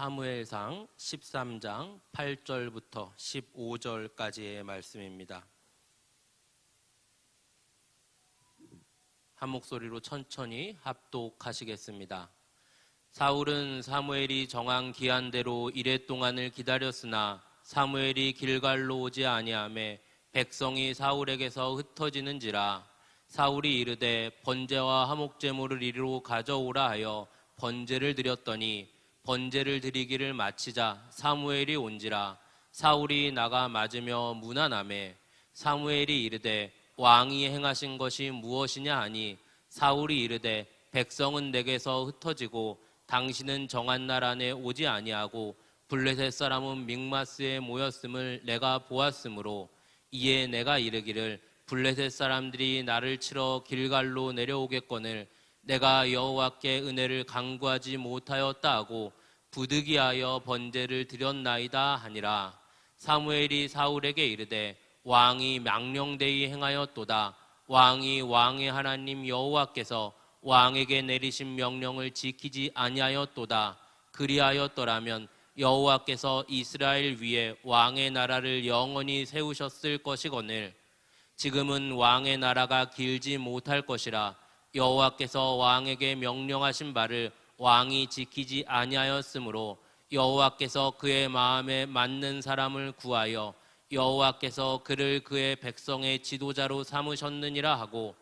사무엘상 13장 8절부터 15절까지의 말씀입니다. 한 목소리로 천천히 합독하시겠습니다. 사울은 사무엘이 정한 기한대로 이랫동안을 기다렸으나 사무엘이 길갈로 오지 아니하매 백성이 사울에게서 흩어지는지라. 사울이 이르되 번제와 화목제물을 이리로 가져오라 하여 번제를 드렸더니 번제를 드리기를 마치자 사무엘이 온지라. 사울이 나가 맞으며 문안하매 사무엘이 이르되 왕이 행하신 것이 무엇이냐 하니 사울이 이르되 백성은 내게서 흩어지고 당신은 정한 날 안에 오지 아니하고 블레셋 사람은 믹마스에 모였음을 내가 보았으므로 이에 내가 이르기를 블레셋 사람들이 나를 치러 길갈로 내려오겠거늘 내가 여호와께 은혜를 간구하지 못하였다 하고 부득이하여 번제를 드렸나이다 하니라. 사무엘이 사울에게 이르되 왕이 망령되이 행하였도다. 왕이 왕의 하나님 여호와께서 왕에게 내리신 명령을 지키지 아니하였도다. 그리하였더라면 여호와께서 이스라엘 위에 왕의 나라를 영원히 세우셨을 것이거늘 지금은 왕의 나라가 길지 못할 것이라. 여호와께서 왕에게 명령하신 바를 왕이 지키지 아니하였으므로 여호와께서 그의 마음에 맞는 사람을 구하여 여호와께서 그를 그의 백성의 지도자로 삼으셨느니라 하고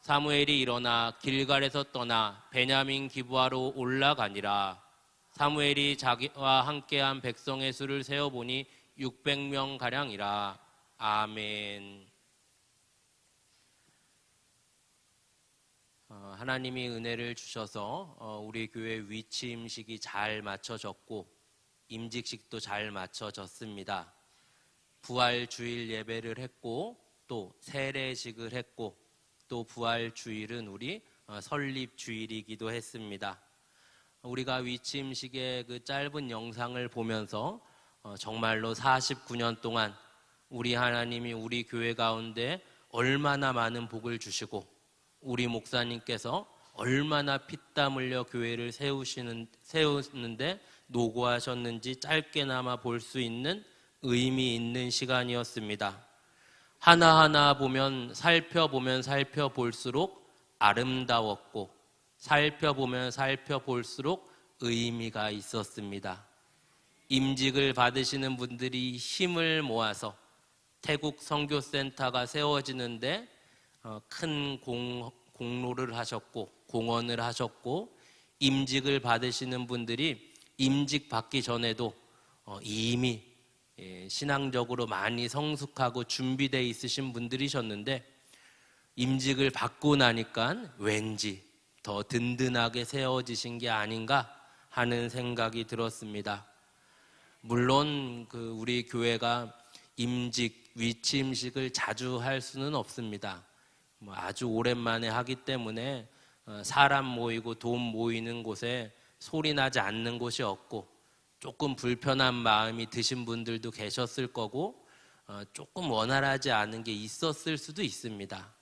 사무엘이 일어나 길갈에서 떠나 베냐민 기브아로 올라가니라. 사무엘이 자기와 함께한 백성의 수를 세어보니 600명 가량이라. 아멘. 하나님이 은혜를 주셔서 우리 교회 위치 임식이 잘 맞춰졌고 임직식도 잘 맞춰졌습니다. 부활 주일 예배를 했고 또 세례식을 했고 또 부활 주일은 우리 설립 주일이기도 했습니다. 우리가 위치 임식의 그 짧은 영상을 보면서 정말로 49년 동안 우리 하나님이 우리 교회 가운데 얼마나 많은 복을 주시고 우리 목사님께서 얼마나 피땀 흘려 교회를 세우는데 노고하셨는지 짧게나마 볼 수 있는 의미 있는 시간이었습니다. 하나하나 보면 살펴볼수록 아름다웠고 살펴보면 살펴볼수록 의미가 있었습니다. 임직을 받으시는 분들이 힘을 모아서 태국 선교센터가 세워지는데 큰 공로를 하셨고 공헌을 하셨고 임직을 받으시는 분들이 임직 받기 전에도 이미 신앙적으로 많이 성숙하고 준비되어 있으신 분들이셨는데 임직을 받고 나니까 왠지 더 든든하게 세워지신 게 아닌가 하는 생각이 들었습니다. 물론 우리 교회가 임직, 위치 임식을 자주 할 수는 없습니다. 아주 오랜만에 하기 때문에 사람 모이고 돈 모이는 곳에 소리 나지 않는 곳이 없고 조금 불편한 마음이 드신 분들도 계셨을 거고 조금 원활하지 않은 게 있었을 수도 있습니다.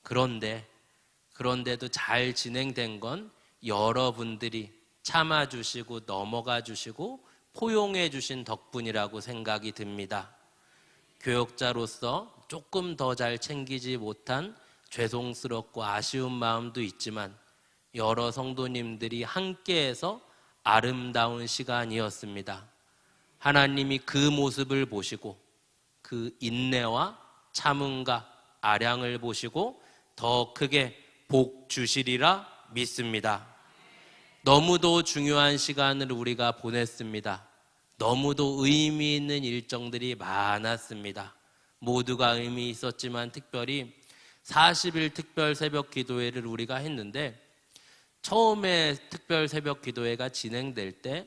그런데도 잘 진행된 건 여러분들이 참아주시고 넘어가 주시고 포용해 주신 덕분이라고 생각이 듭니다. 교역자로서 조금 더 잘 챙기지 못한 죄송스럽고 아쉬운 마음도 있지만 여러 성도님들이 함께해서 아름다운 시간이었습니다. 하나님이 그 모습을 보시고 그 인내와 참음과 아량을 보시고 더 크게 복 주시리라 믿습니다. 너무도 중요한 시간을 우리가 보냈습니다. 너무도 의미 있는 일정들이 많았습니다. 모두가 의미 있었지만 특별히 40일 특별 새벽 기도회를 우리가 했는데 처음에 특별 새벽 기도회가 진행될 때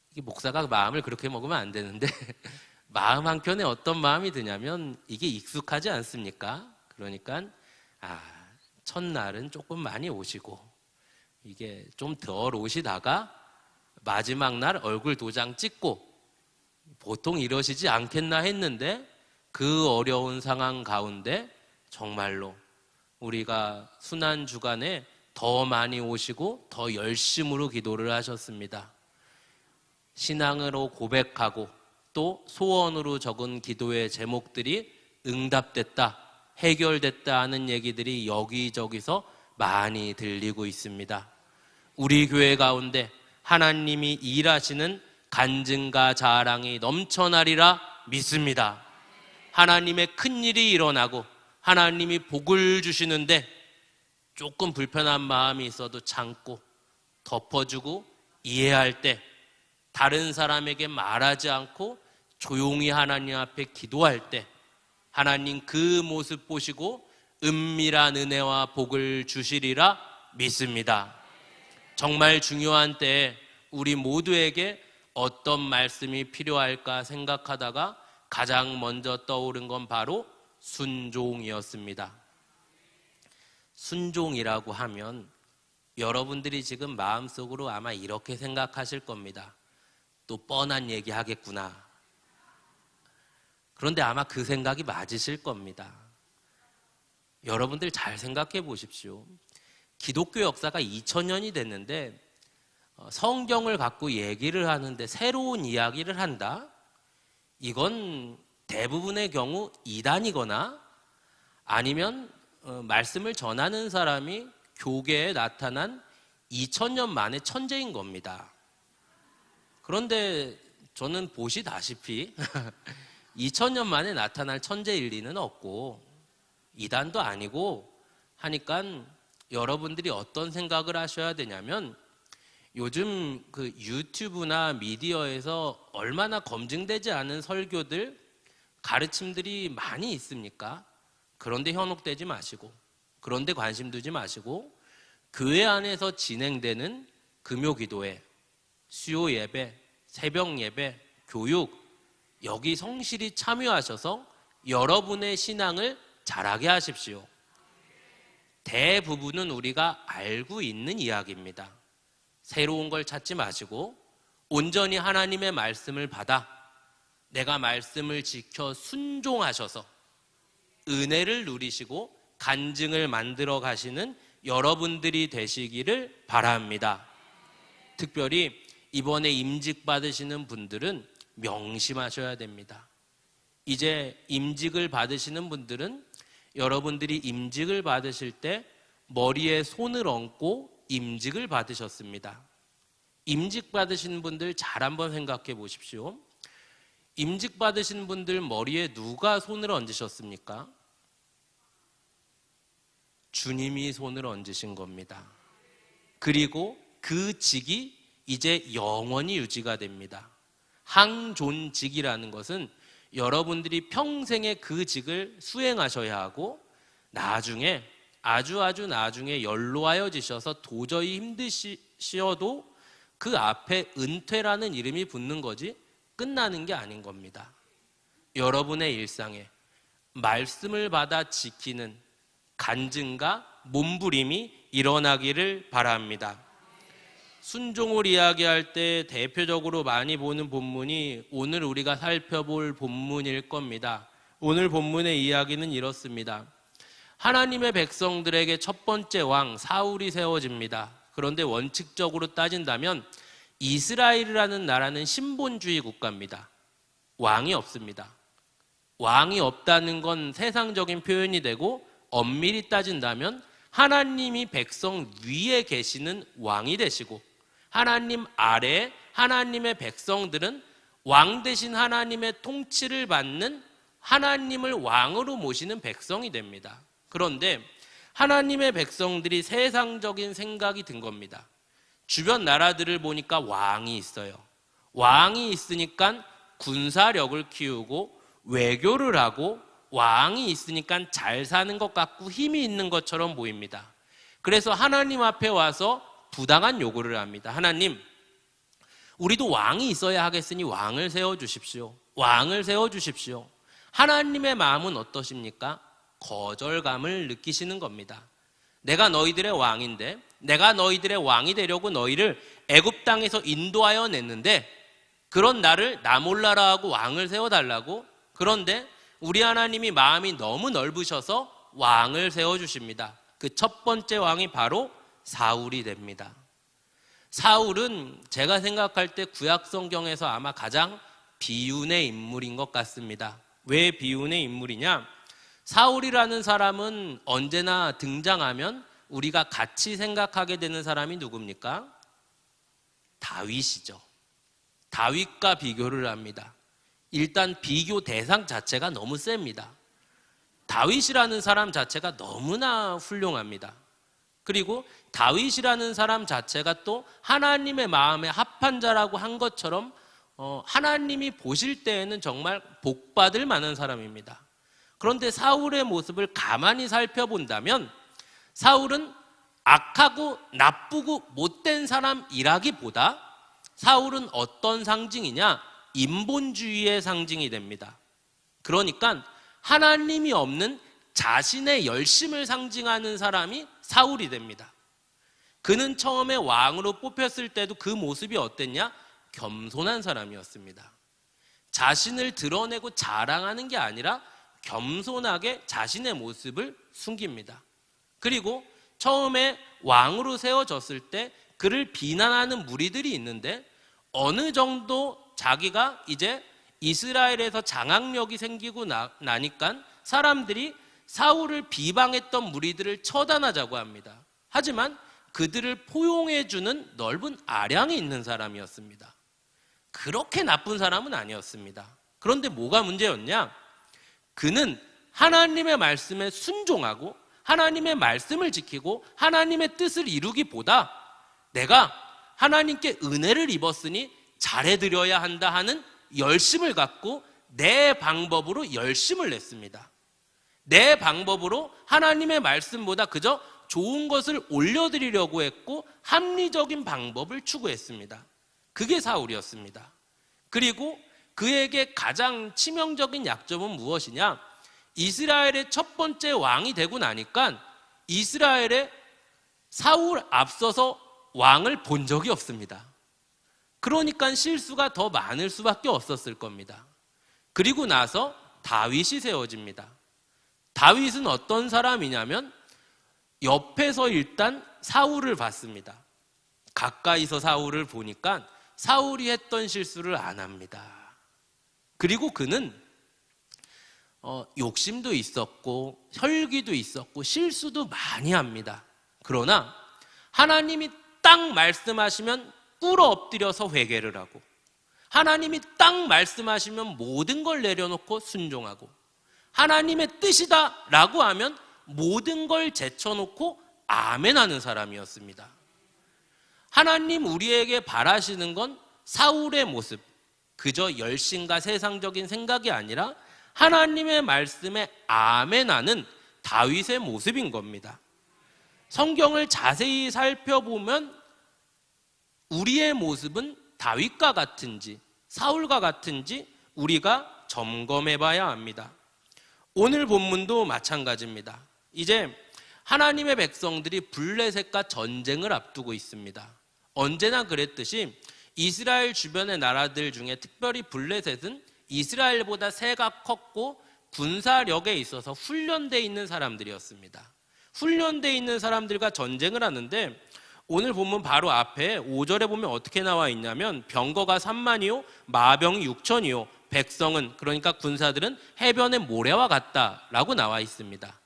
이게 목사가 마음을 그렇게 먹으면 안 되는데 마음 한켠에 어떤 마음이 드냐면 이게 익숙하지 않습니까? 그러니까 첫날은 조금 많이 오시고 이게 좀 덜 오시다가 마지막 날 얼굴 도장 찍고 보통 이러시지 않겠나 했는데 그 어려운 상황 가운데 정말로 우리가 순환 주간에 더 많이 오시고 더 열심으로 기도를 하셨습니다. 신앙으로 고백하고 또 소원으로 적은 기도의 제목들이 응답됐다, 해결됐다 하는 얘기들이 여기저기서 많이 들리고 있습니다. 우리 교회 가운데 하나님이 일하시는 간증과 자랑이 넘쳐나리라 믿습니다. 하나님의 큰 일이 일어나고 하나님이 복을 주시는데 조금 불편한 마음이 있어도 참고 덮어주고 이해할 때, 다른 사람에게 말하지 않고 조용히 하나님 앞에 기도할 때 하나님 그 모습 보시고 은밀한 은혜와 복을 주시리라 믿습니다. 정말 중요한 때에 우리 모두에게 어떤 말씀이 필요할까 생각하다가 가장 먼저 떠오른 건 바로 순종이었습니다. 순종이라고 하면 여러분들이 지금 마음속으로 아마 이렇게 생각하실 겁니다. 또 뻔한 얘기 하겠구나. 그런데 아마 그 생각이 맞으실 겁니다. 여러분들 잘 생각해 보십시오. 기독교 역사가 2000년이 됐는데 성경을 갖고 얘기를 하는데 새로운 이야기를 한다? 이건 대부분의 경우 이단이거나 아니면 말씀을 전하는 사람이 교계에 나타난 2000년 만의 천재인 겁니다. 그런데 저는 보시다시피 2000년 만에 나타날 천재일 리는 없고 이단도 아니고 하니까 여러분들이 어떤 생각을 하셔야 되냐면, 요즘 그 유튜브나 미디어에서 얼마나 검증되지 않은 설교들, 가르침들이 많이 있습니까? 그런데 현혹되지 마시고, 그런데 관심 두지 마시고, 교회 안에서 진행되는 금요 기도회, 수요 예배, 새벽 예배, 교육, 여기 성실히 참여하셔서 여러분의 신앙을 자라게 하십시오. 대부분은 우리가 알고 있는 이야기입니다. 새로운 걸 찾지 마시고 온전히 하나님의 말씀을 받아 내가 말씀을 지켜 순종하셔서 은혜를 누리시고 간증을 만들어 가시는 여러분들이 되시기를 바랍니다. 특별히 이번에 임직 받으시는 분들은 명심하셔야 됩니다. 이제 임직을 받으시는 분들은 여러분들이 임직을 받으실 때 머리에 손을 얹고 임직을 받으셨습니다. 임직 받으신 분들 잘 한번 생각해 보십시오. 임직 받으신 분들 머리에 누가 손을 얹으셨습니까? 주님이 손을 얹으신 겁니다. 그리고 그 직이 이제 영원히 유지가 됩니다. 항존직이라는 것은 여러분들이 평생에 그 직을 수행하셔야 하고 나중에 아주 나중에 연로하여지셔서 도저히 힘드시어도 그 앞에 은퇴라는 이름이 붙는 거지 끝나는 게 아닌 겁니다. 여러분의 일상에 말씀을 받아 지키는 간증과 몸부림이 일어나기를 바랍니다. 순종을 이야기할 때 대표적으로 많이 보는 본문이 오늘 우리가 살펴볼 본문일 겁니다. 오늘 본문의 이야기는 이렇습니다. 하나님의 백성들에게 첫 번째 왕 사울이 세워집니다. 그런데 원칙적으로 따진다면 이스라엘이라는 나라는 신본주의 국가입니다. 왕이 없습니다. 왕이 없다는 건 세상적인 표현이 되고 엄밀히 따진다면 하나님이 백성 위에 계시는 왕이 되시고 하나님 아래에 하나님의 백성들은 왕 대신 하나님의 통치를 받는 하나님을 왕으로 모시는 백성이 됩니다. 그런데 하나님의 백성들이 세상적인 생각이 든 겁니다. 주변 나라들을 보니까 왕이 있어요. 왕이 있으니까 군사력을 키우고 외교를 하고 왕이 있으니까 잘 사는 것 같고 힘이 있는 것처럼 보입니다. 그래서 하나님 앞에 와서 부당한 요구를 합니다. 하나님, 우리도 왕이 있어야 하겠으니 왕을 세워주십시오. 왕을 세워주십시오. 하나님의 마음은 어떠십니까? 거절감을 느끼시는 겁니다. 내가 너희들의 왕인데, 내가 너희들의 왕이 되려고 너희를 애굽 땅에서 인도하여 냈는데 그런 나를 나 몰라라 하고 왕을 세워달라고? 그런데 우리 하나님이 마음이 너무 넓으셔서 왕을 세워주십니다. 그 첫 번째 왕이 바로 사울이 됩니다. 사울은 제가 생각할 때 구약 성경에서 아마 가장 비운의 인물인 것 같습니다. 왜 비운의 인물이냐? 사울이라는 사람은 언제나 등장하면 우리가 같이 생각하게 되는 사람이 누굽니까? 다윗이죠. 다윗과 비교를 합니다. 일단 비교 대상 자체가 너무 셉니다. 다윗이라는 사람 자체가 너무나 훌륭합니다. 그리고 다윗이라는 사람 자체가 또 하나님의 마음에 합한 자라고 한 것처럼 하나님이 보실 때에는 정말 복받을 만한 사람입니다. 그런데 사울의 모습을 가만히 살펴본다면 사울은 악하고 나쁘고 못된 사람이라기보다 사울은 어떤 상징이냐? 인본주의의 상징이 됩니다. 그러니까 하나님이 없는 자신의 열심을 상징하는 사람이 사울이 됩니다. 그는 처음에 왕으로 뽑혔을 때도 그 모습이 어땠냐? 겸손한 사람이었습니다. 자신을 드러내고 자랑하는 게 아니라 겸손하게 자신의 모습을 숨깁니다. 그리고 처음에 왕으로 세워졌을 때 그를 비난하는 무리들이 있는데 어느 정도 자기가 이제 이스라엘에서 장악력이 생기고 나니까 사람들이 사울을 비방했던 무리들을 처단하자고 합니다. 하지만 그들을 포용해주는 넓은 아량이 있는 사람이었습니다. 그렇게 나쁜 사람은 아니었습니다. 그런데 뭐가 문제였냐? 그는 하나님의 말씀에 순종하고 하나님의 말씀을 지키고 하나님의 뜻을 이루기보다 내가 하나님께 은혜를 입었으니 잘해드려야 한다 하는 열심을 갖고 내 방법으로 열심을 냈습니다. 내 방법으로 하나님의 말씀보다 그저 좋은 것을 올려드리려고 했고 합리적인 방법을 추구했습니다. 그게 사울이었습니다. 그리고 그에게 가장 치명적인 약점은 무엇이냐? 이스라엘의 첫 번째 왕이 되고 나니까 이스라엘에 사울 앞서서 왕을 본 적이 없습니다. 그러니까 실수가 더 많을 수밖에 없었을 겁니다. 그리고 나서 다윗이 세워집니다. 다윗은 어떤 사람이냐면 옆에서 일단 사울을 봤습니다. 가까이서 사울을 보니까 사울이 했던 실수를 안 합니다. 그리고 그는 욕심도 있었고 혈기도 있었고 실수도 많이 합니다. 그러나 하나님이 딱 말씀하시면 꿇어 엎드려서 회개를 하고 하나님이 딱 말씀하시면 모든 걸 내려놓고 순종하고 하나님의 뜻이다 라고 하면 모든 걸 제쳐놓고 아멘하는 사람이었습니다. 하나님 우리에게 바라시는 건 사울의 모습, 그저 열심과 세상적인 생각이 아니라 하나님의 말씀에 아멘하는 다윗의 모습인 겁니다. 성경을 자세히 살펴보면 우리의 모습은 다윗과 같은지 사울과 같은지 우리가 점검해 봐야 합니다. 오늘 본문도 마찬가지입니다. 이제 하나님의 백성들이 블레셋과 전쟁을 앞두고 있습니다. 언제나 그랬듯이 이스라엘 주변의 나라들 중에 특별히 블레셋은 이스라엘보다 세가 컸고 군사력에 있어서 훈련되어 있는 사람들이었습니다. 훈련되어 있는 사람들과 전쟁을 하는데 오늘 본문 바로 앞에 5절에 보면 어떻게 나와 있냐면 병거가 3만이요 마병이 6천이요 백성은 그러니까 군사들은 해변의 모래와 같다라고 나와 있습니다.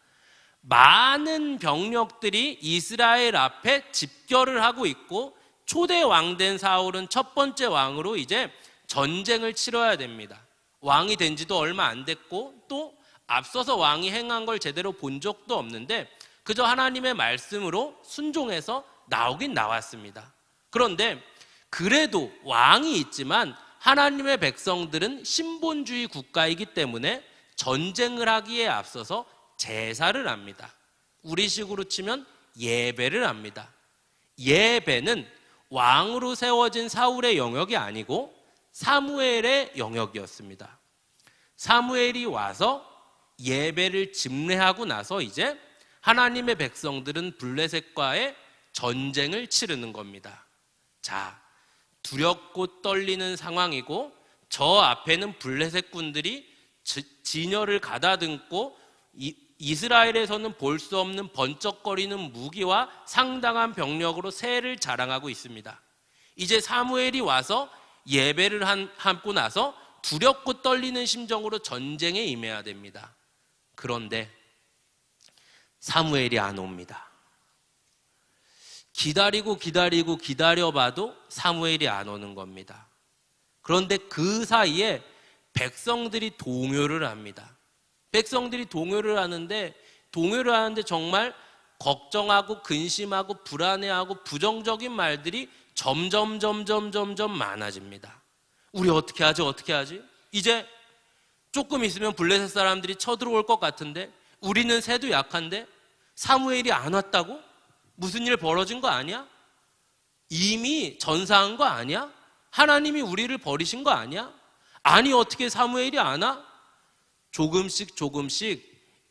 많은 병력들이 이스라엘 앞에 집결을 하고 있고 초대 왕 된 사울은 첫 번째 왕으로 이제 전쟁을 치러야 됩니다. 왕이 된 지도 얼마 안 됐고 또 앞서서 왕이 행한 걸 제대로 본 적도 없는데 그저 하나님의 말씀으로 순종해서 나오긴 나왔습니다. 그런데 그래도 왕이 있지만 하나님의 백성들은 신본주의 국가이기 때문에 전쟁을 하기에 앞서서 제사를 합니다. 우리식으로 치면 예배를 합니다. 예배는 왕으로 세워진 사울의 영역이 아니고 사무엘의 영역이었습니다. 사무엘이 와서 예배를 집례하고 나서 이제 하나님의 백성들은 블레셋과의 전쟁을 치르는 겁니다. 자, 두렵고 떨리는 상황이고 저 앞에는 블레셋 군들이 진열을 가다듬고 이스라엘에서는 볼 수 없는 번쩍거리는 무기와 상당한 병력으로 세를 자랑하고 있습니다. 이제 사무엘이 와서 예배를 하고 나서 두렵고 떨리는 심정으로 전쟁에 임해야 됩니다. 그런데 사무엘이 안 옵니다. 기다려봐도 사무엘이 안 오는 겁니다. 그런데 그 사이에 백성들이 동요를 합니다. 백성들이 동요를 하는데 정말 걱정하고 근심하고 불안해하고 부정적인 말들이 점점 많아집니다. 우리 어떻게 하지? 이제 조금 있으면 블레셋 사람들이 쳐들어올 것 같은데, 우리는 새도 약한데 사무엘이 안 왔다고? 무슨 일 벌어진 거 아니야? 이미 전사한 거 아니야? 하나님이 우리를 버리신 거 아니야? 아니 어떻게 사무엘이 안 와? 조금씩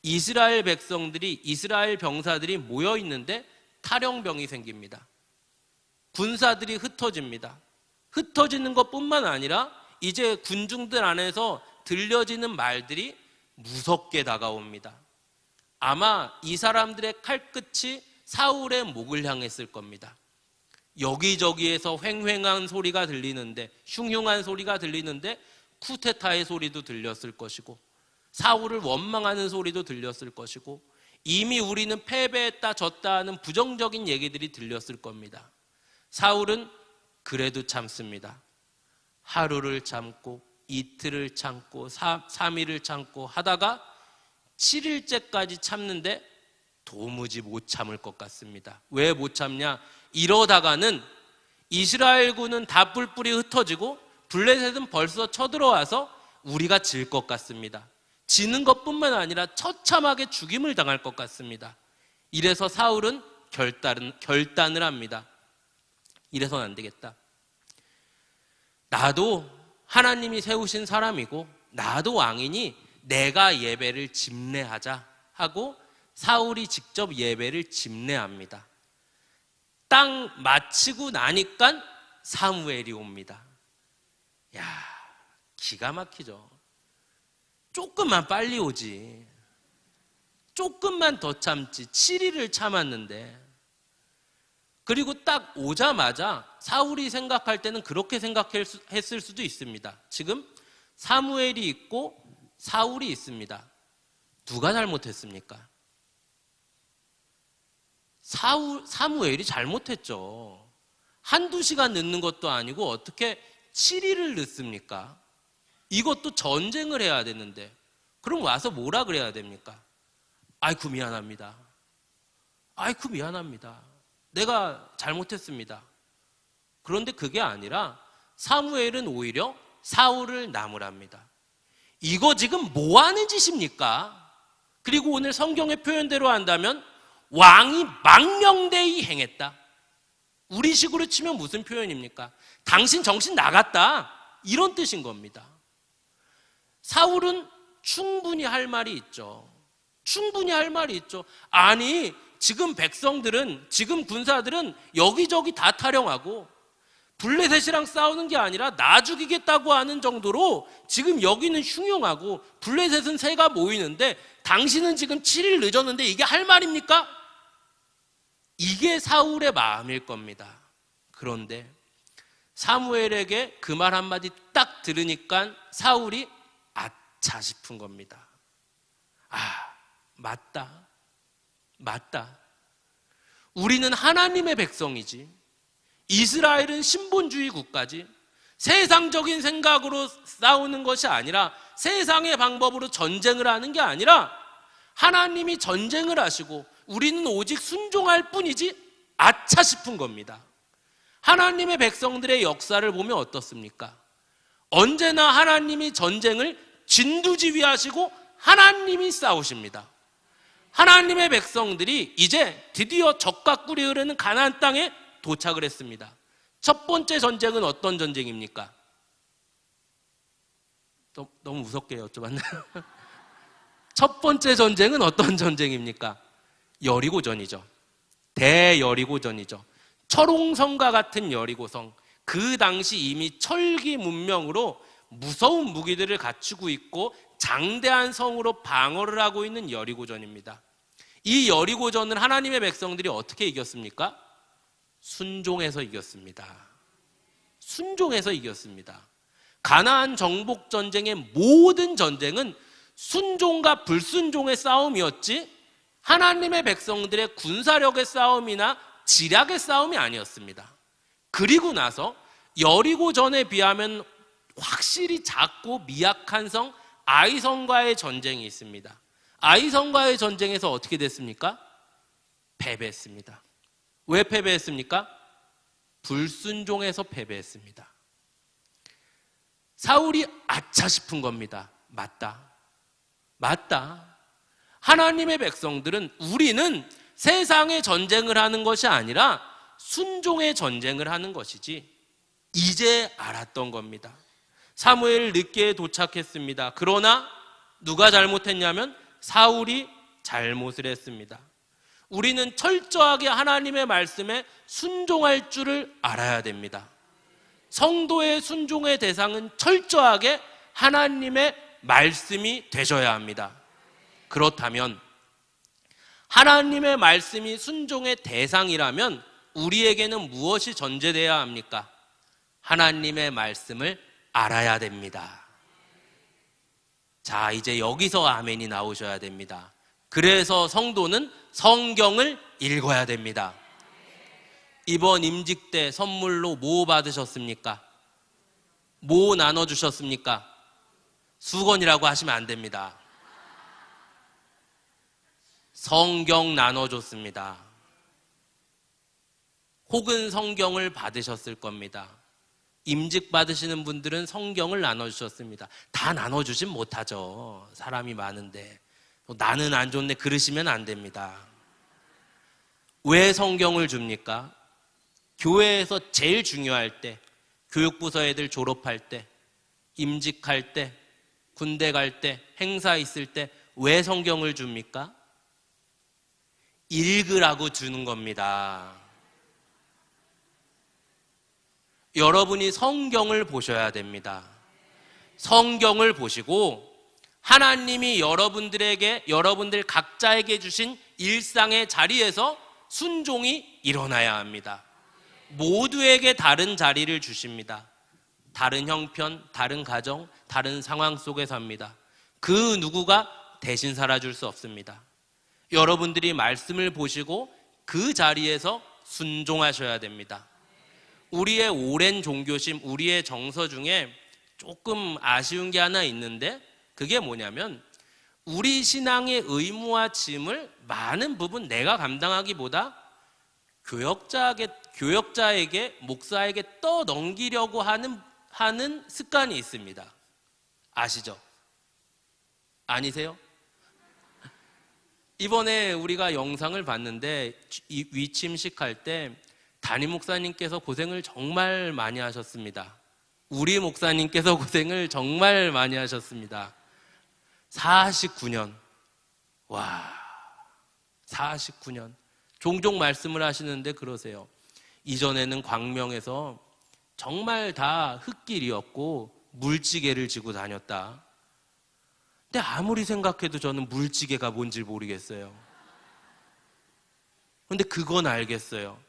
이스라엘 백성들이, 이스라엘 병사들이 모여 있는데 탈영병이 생깁니다. 군사들이 흩어집니다. 흩어지는 것뿐만 아니라 이제 군중들 안에서 들려지는 말들이 무섭게 다가옵니다. 아마 이 사람들의 칼끝이 사울의 목을 향했을 겁니다. 여기저기에서 횡횡한 소리가 들리는데, 흉흉한 소리가 들리는데 쿠데타의 소리도 들렸을 것이고, 사울을 원망하는 소리도 들렸을 것이고, 이미 우리는 패배했다 졌다 하는 부정적인 얘기들이 들렸을 겁니다. 사울은 그래도 참습니다. 하루를 참고 이틀을 참고 3일을 참고 하다가 7일째까지 참는데 도무지 못 참을 것 같습니다. 왜 못 참냐? 이러다가는 이스라엘군은 다 뿔뿔이 흩어지고 블레셋은 벌써 쳐들어와서 우리가 질 것 같습니다. 지는 것뿐만 아니라 처참하게 죽임을 당할 것 같습니다. 이래서 사울은 결단을 합니다. 이래서는 안 되겠다. 나도 하나님이 세우신 사람이고 나도 왕이니 내가 예배를 집례하자 하고 사울이 직접 예배를 집례합니다. 딱 마치고 나니까 사무엘이 옵니다. 야, 기가 막히죠. 조금만 빨리 오지. 조금만 더 참지. 7일을 참았는데. 그리고 딱 오자마자 사울이 생각할 때는 그렇게 생각했을 수도 있습니다. 지금 사무엘이 있고 사울이 있습니다. 누가 잘못했습니까? 사무엘이 잘못했죠. 한두 시간 늦는 것도 아니고 어떻게 7일을 늦습니까? 이것도 전쟁을 해야 되는데, 그럼 와서 뭐라 그래야 됩니까? 아이쿠 미안합니다. 내가 잘못했습니다. 그런데 그게 아니라 사무엘은 오히려 사울을 나무랍니다. 이거 지금 뭐 하는 짓입니까? 그리고 오늘 성경의 표현대로 한다면 왕이 망명되이 행했다. 우리 식으로 치면 무슨 표현입니까? 당신 정신 나갔다, 이런 뜻인 겁니다. 사울은 충분히 할 말이 있죠. 아니 지금 백성들은, 지금 군사들은 여기저기 다 타령하고 블레셋이랑 싸우는 게 아니라 나 죽이겠다고 하는 정도로 지금 여기는 흉흉하고 블레셋은 새가 모이는데 당신은 지금 7일 늦었는데 이게 할 말입니까? 이게 사울의 마음일 겁니다. 그런데 사무엘에게 그 말 한마디 딱 들으니까 사울이 아차 싶은 겁니다. 맞다. 우리는 하나님의 백성이지. 이스라엘은 신본주의 국가지. 세상적인 생각으로 싸우는 것이 아니라, 세상의 방법으로 전쟁을 하는 게 아니라 하나님이 전쟁을 하시고 우리는 오직 순종할 뿐이지. 아차 싶은 겁니다. 하나님의 백성들의 역사를 보면 어떻습니까? 언제나 하나님이 전쟁을 진두지휘하시고 하나님이 싸우십니다. 하나님의 백성들이 이제 드디어 적과 꿀이 흐르는 가나안 땅에 도착을 했습니다. 첫 번째 전쟁은 어떤 전쟁입니까? 너무 무섭게 여쭤봤나요? 첫 번째 전쟁은 어떤 전쟁입니까? 여리고전이죠. 대여리고전이죠. 철옹성과 같은 여리고성. 그 당시 이미 철기 문명으로 무서운 무기들을 갖추고 있고 장대한 성으로 방어를 하고 있는 여리고전입니다. 이 여리고전을 하나님의 백성들이 어떻게 이겼습니까? 순종해서 이겼습니다. 순종해서 이겼습니다. 가나안 정복 전쟁의 모든 전쟁은 순종과 불순종의 싸움이었지 하나님의 백성들의 군사력의 싸움이나 지략의 싸움이 아니었습니다. 그리고 나서 여리고전에 비하면 확실히 작고 미약한 성 아이성과의 전쟁이 있습니다. 아이성과의 전쟁에서 어떻게 됐습니까? 패배했습니다. 왜 패배했습니까? 불순종해서 패배했습니다. 사울이 아차 싶은 겁니다. 맞다. 하나님의 백성들은 우리는 세상의 전쟁을 하는 것이 아니라 순종의 전쟁을 하는 것이지 이제 알았던 겁니다. 사무엘 늦게 도착했습니다. 그러나 누가 잘못했냐면 사울이 잘못을 했습니다. 우리는 철저하게 하나님의 말씀에 순종할 줄을 알아야 됩니다. 성도의 순종의 대상은 철저하게 하나님의 말씀이 되셔야 합니다. 그렇다면 하나님의 말씀이 순종의 대상이라면 우리에게는 무엇이 전제되어야 합니까? 하나님의 말씀을 알아야 됩니다. 자, 이제 여기서 아멘이 나오셔야 됩니다. 그래서 성도는 성경을 읽어야 됩니다. 이번 임직 때 선물로 뭐 받으셨습니까? 뭐 나눠주셨습니까? 수건이라고 하시면 안 됩니다. 성경 나눠줬습니다. 혹은 성경을 받으셨을 겁니다. 임직 받으시는 분들은 성경을 나눠주셨습니다. 다 나눠주진 못하죠. 사람이 많은데. 나는 안 좋네 그러시면 안 됩니다. 왜 성경을 줍니까? 교회에서 제일 중요할 때, 교육부서 애들 졸업할 때, 임직할 때, 군대 갈 때, 행사 있을 때 왜 성경을 줍니까? 읽으라고 주는 겁니다. 여러분이 성경을 보셔야 됩니다. 성경을 보시고 하나님이 여러분들에게, 여러분들 각자에게 주신 일상의 자리에서 순종이 일어나야 합니다. 모두에게 다른 자리를 주십니다. 다른 형편, 다른 가정, 다른 상황 속에 삽니다. 그 누구가 대신 살아줄 수 없습니다. 여러분들이 말씀을 보시고 그 자리에서 순종하셔야 됩니다. 우리의 오랜 종교심, 우리의 정서 중에 조금 아쉬운 게 하나 있는데 그게 뭐냐면 우리 신앙의 의무와 짐을 많은 부분 내가 감당하기보다 교역자에게, 목사에게 떠넘기려고 하는 습관이 있습니다. 아시죠? 아니세요? 이번에 우리가 영상을 봤는데 위침식 할 때 담임 목사님께서 고생을 정말 많이 하셨습니다. 우리 목사님께서 고생을 정말 많이 하셨습니다. 49년. 와, 49년. 종종 말씀을 하시는데 그러세요. 이전에는 광명에서 정말 다 흙길이었고 물지개를 지고 다녔다. 근데 아무리 생각해도 저는 물지개가 뭔지 모르겠어요. 근데 그건 알겠어요.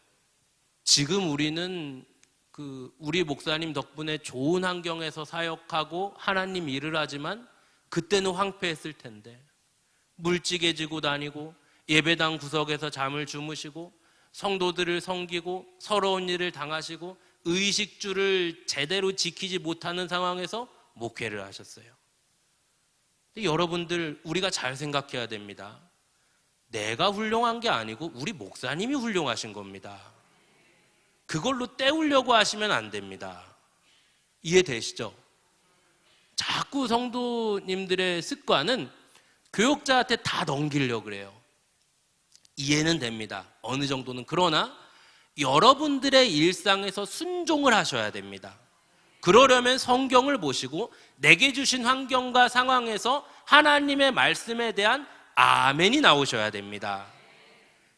지금 우리는 우리 목사님 덕분에 좋은 환경에서 사역하고 하나님 일을 하지만 그때는 황폐했을 텐데 물지개 지고 다니고 예배당 구석에서 잠을 주무시고 성도들을 섬기고 서러운 일을 당하시고 의식주를 제대로 지키지 못하는 상황에서 목회를 하셨어요. 근데 여러분들 우리가 잘 생각해야 됩니다. 내가 훌륭한 게 아니고 우리 목사님이 훌륭하신 겁니다. 그걸로 때우려고 하시면 안 됩니다. 이해되시죠? 자꾸 성도님들의 습관은 교역자한테 다 넘기려고 그래요. 이해는 됩니다. 어느 정도는. 그러나 여러분들의 일상에서 순종을 하셔야 됩니다. 그러려면 성경을 보시고 내게 주신 환경과 상황에서 하나님의 말씀에 대한 아멘이 나오셔야 됩니다.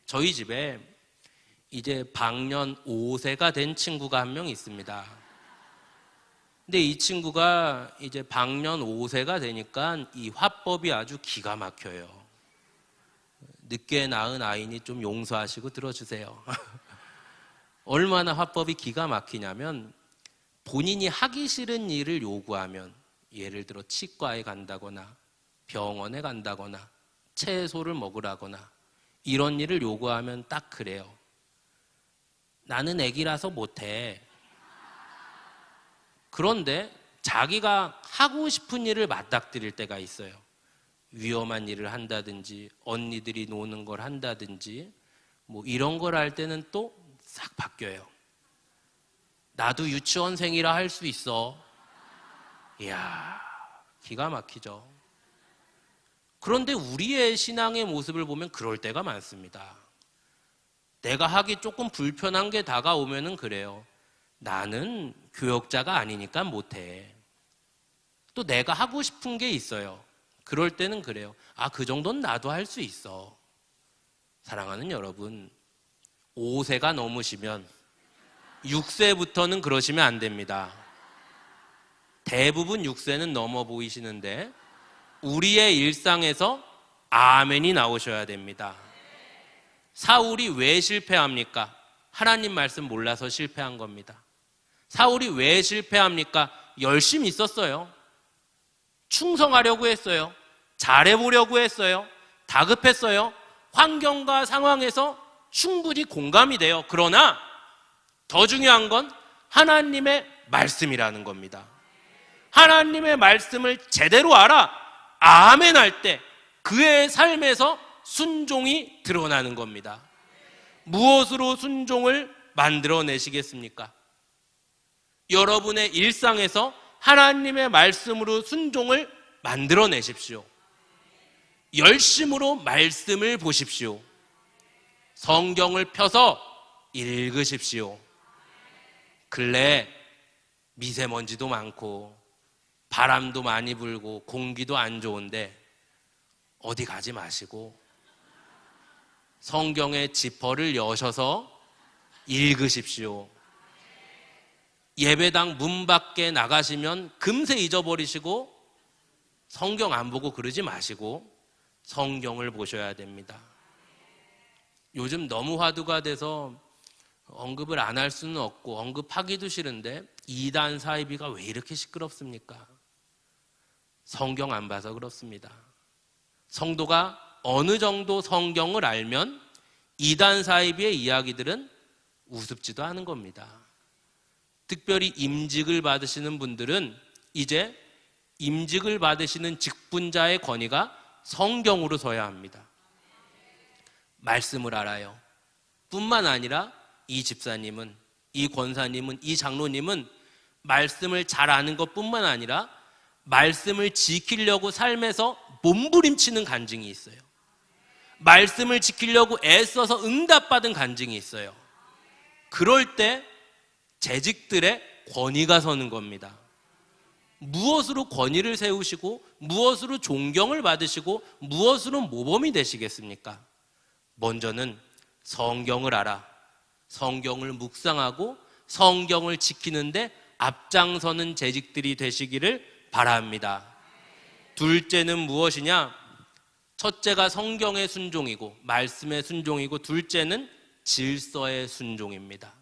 저희 집에 이제 방년 5세가 된 친구가 한 명 있습니다. 근데 이 친구가 이제 방년 5세가 되니까 이 화법이 아주 기가 막혀요. 늦게 낳은 아이니 좀 용서하시고 들어주세요. 얼마나 화법이 기가 막히냐면 본인이 하기 싫은 일을 요구하면, 예를 들어 치과에 간다거나 병원에 간다거나 채소를 먹으라거나 이런 일을 요구하면 딱 그래요. 나는 애기라서 못해. 그런데 자기가 하고 싶은 일을 맞닥뜨릴 때가 있어요. 위험한 일을 한다든지 언니들이 노는 걸 한다든지 뭐 이런 걸 할 때는 또 싹 바뀌어요. 나도 유치원생이라 할 수 있어. 이야, 기가 막히죠. 그런데 우리의 신앙의 모습을 보면 그럴 때가 많습니다. 내가 하기 조금 불편한 게 다가오면은 그래요. 나는 교역자가 아니니까 못해. 또 내가 하고 싶은 게 있어요. 그럴 때는 그래요. 아, 그 정도는 나도 할 수 있어. 사랑하는 여러분, 5세가 넘으시면 6세부터는 그러시면 안 됩니다. 대부분 6세는 넘어 보이시는데 우리의 일상에서 아멘이 나오셔야 됩니다. 사울이 왜 실패합니까? 하나님 말씀 몰라서 실패한 겁니다. 사울이 왜 실패합니까? 열심히 있었어요. 충성하려고 했어요. 잘해보려고 했어요. 다급했어요. 환경과 상황에서 충분히 공감이 돼요. 그러나 더 중요한 건 하나님의 말씀이라는 겁니다. 하나님의 말씀을 제대로 알아 아멘 할 때 그의 삶에서 순종이 드러나는 겁니다. 무엇으로 순종을 만들어내시겠습니까? 여러분의 일상에서 하나님의 말씀으로 순종을 만들어내십시오. 열심으로 말씀을 보십시오. 성경을 펴서 읽으십시오. 근래 미세먼지도 많고 바람도 많이 불고 공기도 안 좋은데 어디 가지 마시고 성경의 지퍼를 여셔서 읽으십시오. 예배당 문 밖에 나가시면 금세 잊어버리시고 성경 안 보고 그러지 마시고 성경을 보셔야 됩니다. 요즘 너무 화두가 돼서 언급을 안 할 수는 없고 언급하기도 싫은데 이단 사이비가 왜 이렇게 시끄럽습니까? 성경 안 봐서 그렇습니다. 성도가 어느 정도 성경을 알면 이단 사이비의 이야기들은 우습지도 않은 겁니다. 특별히 임직을 받으시는 분들은 이제 임직을 받으시는 직분자의 권위가 성경으로 서야 합니다. 말씀을 알아요. 뿐만 아니라 이 집사님은, 이 권사님은, 이 장로님은 말씀을 잘 아는 것뿐만 아니라 말씀을 지키려고 삶에서 몸부림치는 간증이 있어요. 말씀을 지키려고 애써서 응답받은 간증이 있어요. 그럴 때 재직들의 권위가 서는 겁니다. 무엇으로 권위를 세우시고 무엇으로 존경을 받으시고 무엇으로 모범이 되시겠습니까? 먼저는 성경을 알아 성경을 묵상하고 성경을 지키는데 앞장서는 재직들이 되시기를 바랍니다. 둘째는 무엇이냐? 첫째가 성경의 순종이고 말씀의 순종이고 둘째는 질서의 순종입니다.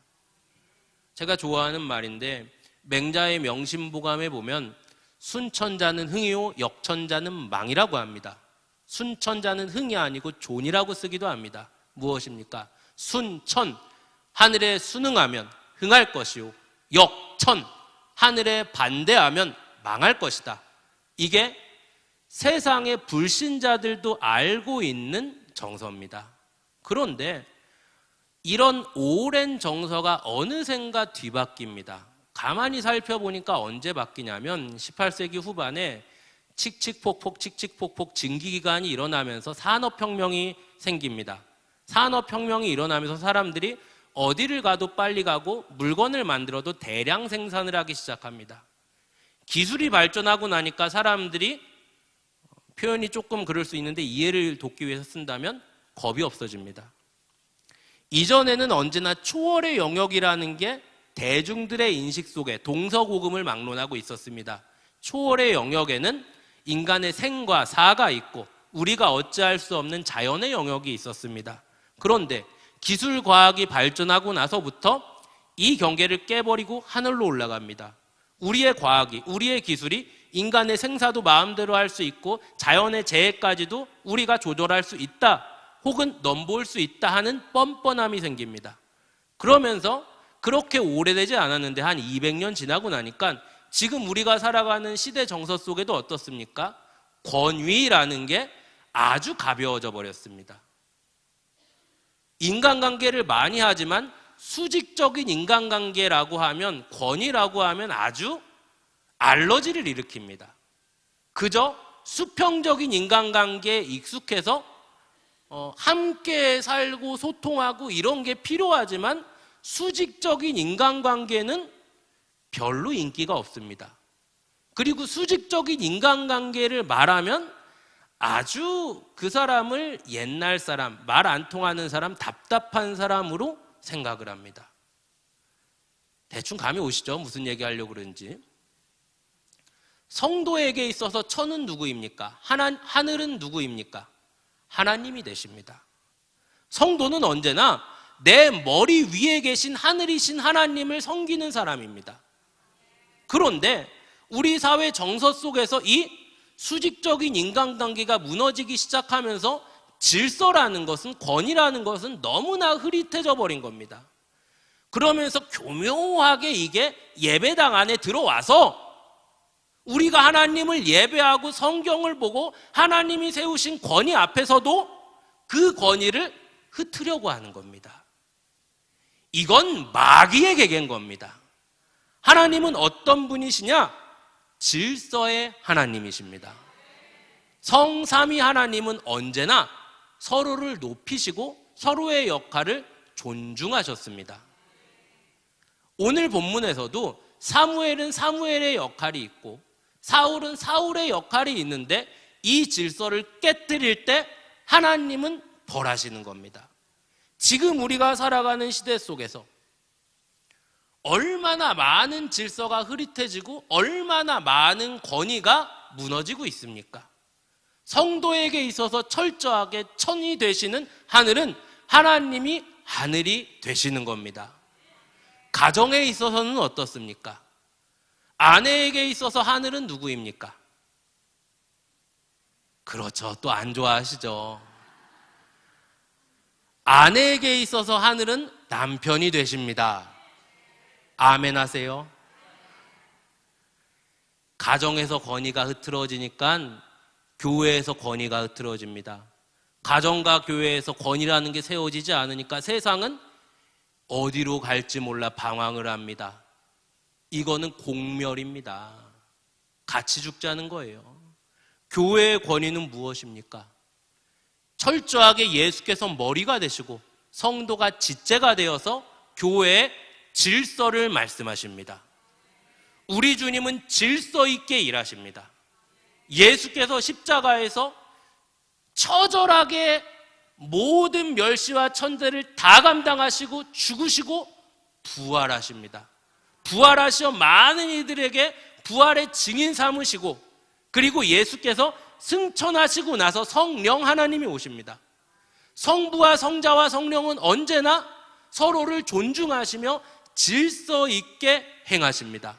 제가 좋아하는 말인데 맹자의 명심보감에 보면 순천자는 흥이요 역천자는 망이라고 합니다. 순천자는 흥이 아니고 존이라고 쓰기도 합니다. 무엇입니까? 순천, 하늘에 순응하면 흥할 것이요 역천, 하늘에 반대하면 망할 것이다. 이게 세상의 불신자들도 알고 있는 정서입니다. 그런데 이런 오랜 정서가 어느샌가 뒤바뀝니다. 가만히 살펴보니까 언제 바뀌냐면 18세기 후반에 칙칙폭폭 증기기관이 일어나면서 산업혁명이 생깁니다. 산업혁명이 일어나면서 사람들이 어디를 가도 빨리 가고 물건을 만들어도 대량 생산을 하기 시작합니다. 기술이 발전하고 나니까 사람들이 표현이 조금 그럴 수 있는데 이해를 돕기 위해서 쓴다면 겁이 없어집니다. 이전에는 언제나 초월의 영역이라는 게 대중들의 인식 속에 동서고금을 막론하고 있었습니다. 초월의 영역에는 인간의 생과 사가 있고 우리가 어찌할 수 없는 자연의 영역이 있었습니다. 그런데 기술과학이 발전하고 나서부터 이 경계를 깨버리고 하늘로 올라갑니다. 우리의 과학이, 우리의 기술이 인간의 생사도 마음대로 할 수 있고 자연의 재해까지도 우리가 조절할 수 있다, 혹은 넘볼 수 있다 하는 뻔뻔함이 생깁니다. 그러면서 그렇게 오래되지 않았는데 한 200년 지나고 나니까 지금 우리가 살아가는 시대 정서 속에도 어떻습니까? 권위라는 게 아주 가벼워져 버렸습니다. 인간관계를 많이 하지만 수직적인 인간관계라고 하면, 권위라고 하면 아주 알러지를 일으킵니다. 그저 수평적인 인간관계에 익숙해서 함께 살고 소통하고 이런 게 필요하지만 수직적인 인간관계는 별로 인기가 없습니다. 그리고 수직적인 인간관계를 말하면 아주 그 사람을 옛날 사람, 말 안 통하는 사람, 답답한 사람으로 생각을 합니다. 대충 감이 오시죠? 무슨 얘기하려고 그러는지. 성도에게 있어서 천은 누구입니까? 하늘은 누구입니까? 하나님이 되십니다. 성도는 언제나 내 머리 위에 계신 하늘이신 하나님을 섬기는 사람입니다. 그런데 우리 사회 정서 속에서 이 수직적인 인간관계가 무너지기 시작하면서 질서라는 것은, 권위라는 것은 너무나 흐릿해져 버린 겁니다. 그러면서 교묘하게 이게 예배당 안에 들어와서 우리가 하나님을 예배하고 성경을 보고 하나님이 세우신 권위 앞에서도 그 권위를 흩으려고 하는 겁니다. 이건 마귀의 계계인 겁니다. 하나님은 어떤 분이시냐? 질서의 하나님이십니다. 성삼위 하나님은 언제나 서로를 높이시고 서로의 역할을 존중하셨습니다. 오늘 본문에서도 사무엘은 사무엘의 역할이 있고 사울은 사울의 역할이 있는데 이 질서를 깨뜨릴 때 하나님은 벌하시는 겁니다. 지금 우리가 살아가는 시대 속에서 얼마나 많은 질서가 흐릿해지고 얼마나 많은 권위가 무너지고 있습니까? 성도에게 있어서 철저하게 천이 되시는 하늘은 하나님이 하늘이 되시는 겁니다. 가정에 있어서는 어떻습니까? 아내에게 있어서 하늘은 누구입니까? 그렇죠. 또 안 좋아하시죠. 아내에게 있어서 하늘은 남편이 되십니다. 아멘 하세요. 가정에서 권위가 흐트러지니까 교회에서 권위가 흐트러집니다. 가정과 교회에서 권위라는 게 세워지지 않으니까 세상은 어디로 갈지 몰라 방황을 합니다. 이거는 공멸입니다. 같이 죽자는 거예요. 교회의 권위는 무엇입니까? 철저하게 예수께서 머리가 되시고 성도가 지체가 되어서 교회의 질서를 말씀하십니다. 우리 주님은 질서 있게 일하십니다. 예수께서 십자가에서 처절하게 모든 멸시와 천대를 다 감당하시고 죽으시고 부활하십니다. 부활하시어 많은 이들에게 부활의 증인 삼으시고, 그리고 예수께서 승천하시고 나서 성령 하나님이 오십니다. 성부와 성자와 성령은 언제나 서로를 존중하시며 질서 있게 행하십니다.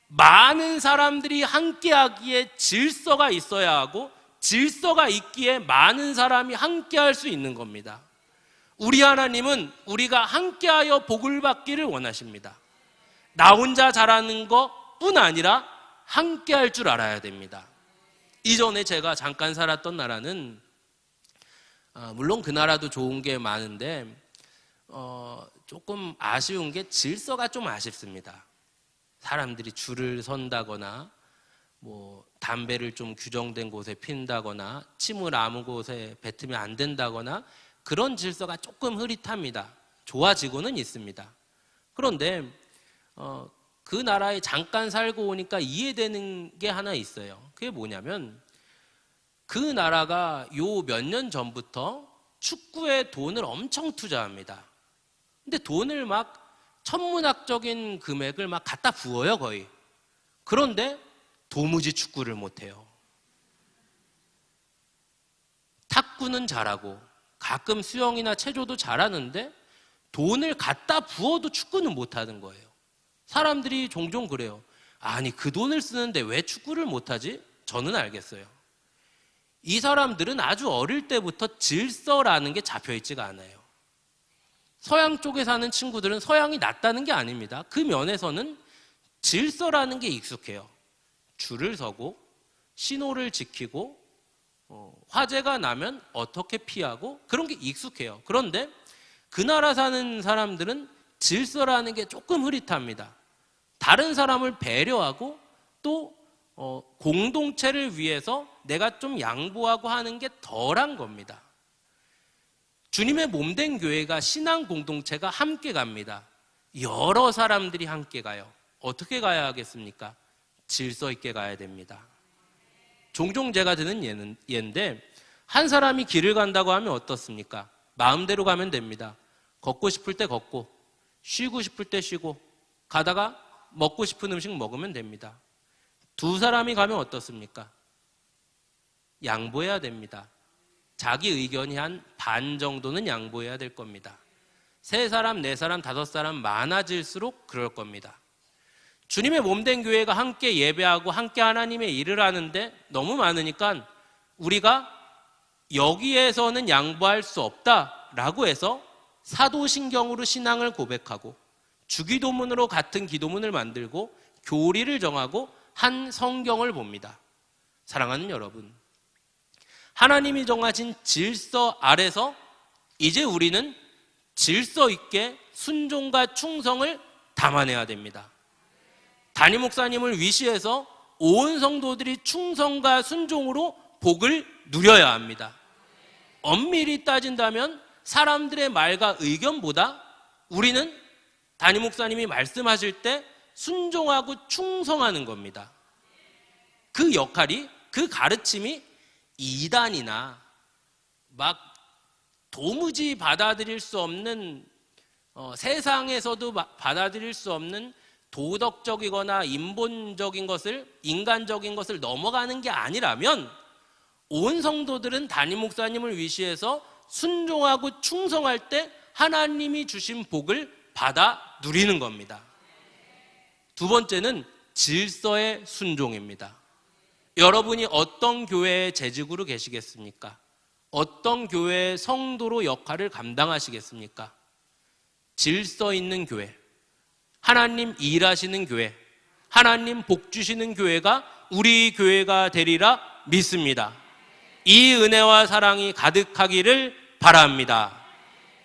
많은 사람들이 함께하기에 질서가 있어야 하고 질서가 있기에 많은 사람이 함께할 수 있는 겁니다. 우리 하나님은 우리가 함께하여 복을 받기를 원하십니다. 나 혼자 잘하는 것뿐 아니라 함께할 줄 알아야 됩니다. 이전에 제가 잠깐 살았던 나라는 물론 그 나라도 좋은 게 많은데 조금 아쉬운 게 질서가 좀 아쉽습니다. 사람들이 줄을 선다거나 뭐 담배를 좀 규정된 곳에 핀다거나 침을 아무 곳에 뱉으면 안 된다거나 그런 질서가 조금 흐릿합니다. 좋아지고는 있습니다. 그런데 그 나라에 잠깐 살고 오니까 이해되는 게 하나 있어요. 그게 뭐냐면 그 나라가 요 몇 년 전부터 축구에 돈을 엄청 투자합니다. 근데 돈을 막 천문학적인 금액을 막 갖다 부어요, 거의. 그런데 도무지 축구를 못해요. 탁구는 잘하고 가끔 수영이나 체조도 잘하는데 돈을 갖다 부어도 축구는 못하는 거예요. 사람들이 종종 그래요. 아니, 그 돈을 쓰는데 왜 축구를 못하지? 저는 알겠어요. 이 사람들은 아주 어릴 때부터 질서라는 게 잡혀있지가 않아요. 서양 쪽에 사는 친구들은 서양이 낫다는 게 아닙니다. 그 면에서는 질서라는 게 익숙해요. 줄을 서고 신호를 지키고 화재가 나면 어떻게 피하고 그런 게 익숙해요. 그런데 그 나라 사는 사람들은 질서라는 게 조금 흐릿합니다. 다른 사람을 배려하고 또 공동체를 위해서 내가 좀 양보하고 하는 게 덜한 겁니다. 주님의 몸된 교회가 신앙 공동체가 함께 갑니다. 여러 사람들이 함께 가요. 어떻게 가야 하겠습니까? 질서 있게 가야 됩니다. 종종 제가 드는 예인데 한 사람이 길을 간다고 하면 어떻습니까? 마음대로 가면 됩니다. 걷고 싶을 때 걷고 쉬고 싶을 때 쉬고 가다가 먹고 싶은 음식 먹으면 됩니다. 두 사람이 가면 어떻습니까? 양보해야 됩니다. 자기 의견이 한 반 정도는 양보해야 될 겁니다. 3사람, 4사람, 5사람 많아질수록 그럴 겁니다. 주님의 몸된 교회가 함께 예배하고 함께 하나님의 일을 하는데 너무 많으니까 우리가 여기에서는 양보할 수 없다라고 해서 사도신경으로 신앙을 고백하고 주기도문으로 같은 기도문을 만들고 교리를 정하고 한 성경을 봅니다. 사랑하는 여러분, 하나님이 정하신 질서 아래서 이제 우리는 질서 있게 순종과 충성을 담아내야 됩니다. 담임 목사님을 위시해서 온 성도들이 충성과 순종으로 복을 누려야 합니다. 엄밀히 따진다면 사람들의 말과 의견보다 우리는 담임 목사님이 말씀하실 때 순종하고 충성하는 겁니다. 그 역할이, 그 가르침이 이단이나 막 도무지 받아들일 수 없는 세상에서도 받아들일 수 없는 도덕적이거나 인본적인 것을, 인간적인 것을 넘어가는 게 아니라면 온 성도들은 담임 목사님을 위시해서 순종하고 충성할 때 하나님이 주신 복을 받아 누리는 겁니다. 두 번째는 질서의 순종입니다. 여러분이 어떤 교회의 재직으로 계시겠습니까? 어떤 교회의 성도로 역할을 감당하시겠습니까? 질서 있는 교회, 하나님 일하시는 교회, 하나님 복 주시는 교회가 우리 교회가 되리라 믿습니다. 이 은혜와 사랑이 가득하기를 바랍니다.